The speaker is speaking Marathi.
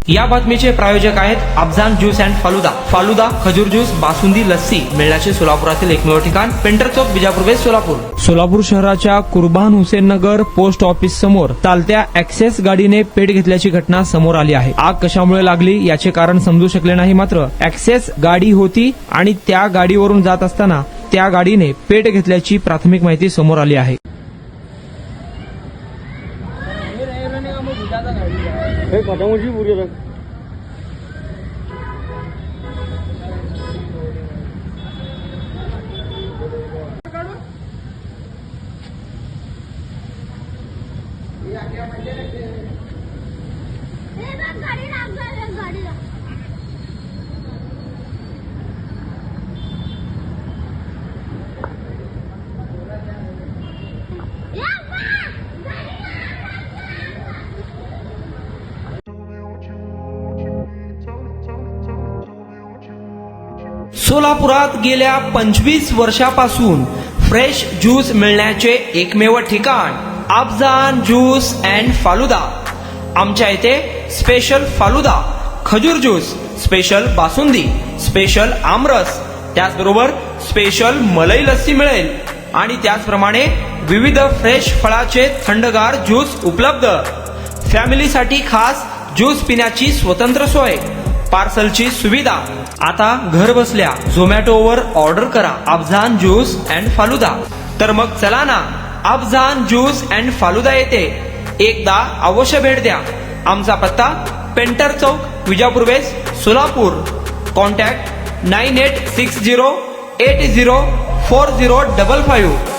या बातमीचे प्रायोजक आहेत अफजान ज्यूस अँड फालुदा. फालुदा, खजूर ज्यूस, बासुंदी, लस्सी मिळण्याचे सोलापुरातील एकमेव ठिकाण पेंटर चौक, बिजापूर वेस्ट, सोलापूर. सोलापूर शहराच्या कुर्बान हुसेन नगर पोस्ट ऑफिस समोर चालत्या ऍक्सेस गाडीने पेट घेतल्याची घटना समोर आली आहे. आग कशामुळे लागली याचे कारण समजू शकले नाही. मात्र ऍक्सेस गाडी होती आणि त्या गाडीवरून जात असताना त्या गाडीने पेट घेतल्याची प्राथमिक माहिती समोर आली आहे. सोलापुरात गेल्या 25 वर्षापासून फ्रेश ज्यूस मिळण्याचे एकमेव ठिकाण अफजान ज्यूस अँड फालुदा. आमच्या इथे स्पेशल फालुदा, खजूर ज्यूस, स्पेशल बासुंदी, स्पेशल आमरस, त्याचबरोबर स्पेशल मलाई लस्सी मिळेल आणि त्याचप्रमाणे विविध फ्रेश फळाचे थंडगार ज्यूस उपलब्ध. फॅमिलीसाठी खास ज्यूस पिण्याची स्वतंत्र सोय, पार्सलची सुविधा. आता घर बसल्या झोमॅटोवर ऑर्डर करा अफजान ज्यूस अँड फालुदा. तर मग चला ना अफजान ज्यूस अँड फालुदा येथे एकदा अवश्य भेट द्या. आमचा पत्ता पेंटर चौक, विजापूर वेस्ट, सोलापूर. कॉन्टॅक्ट 9860804055.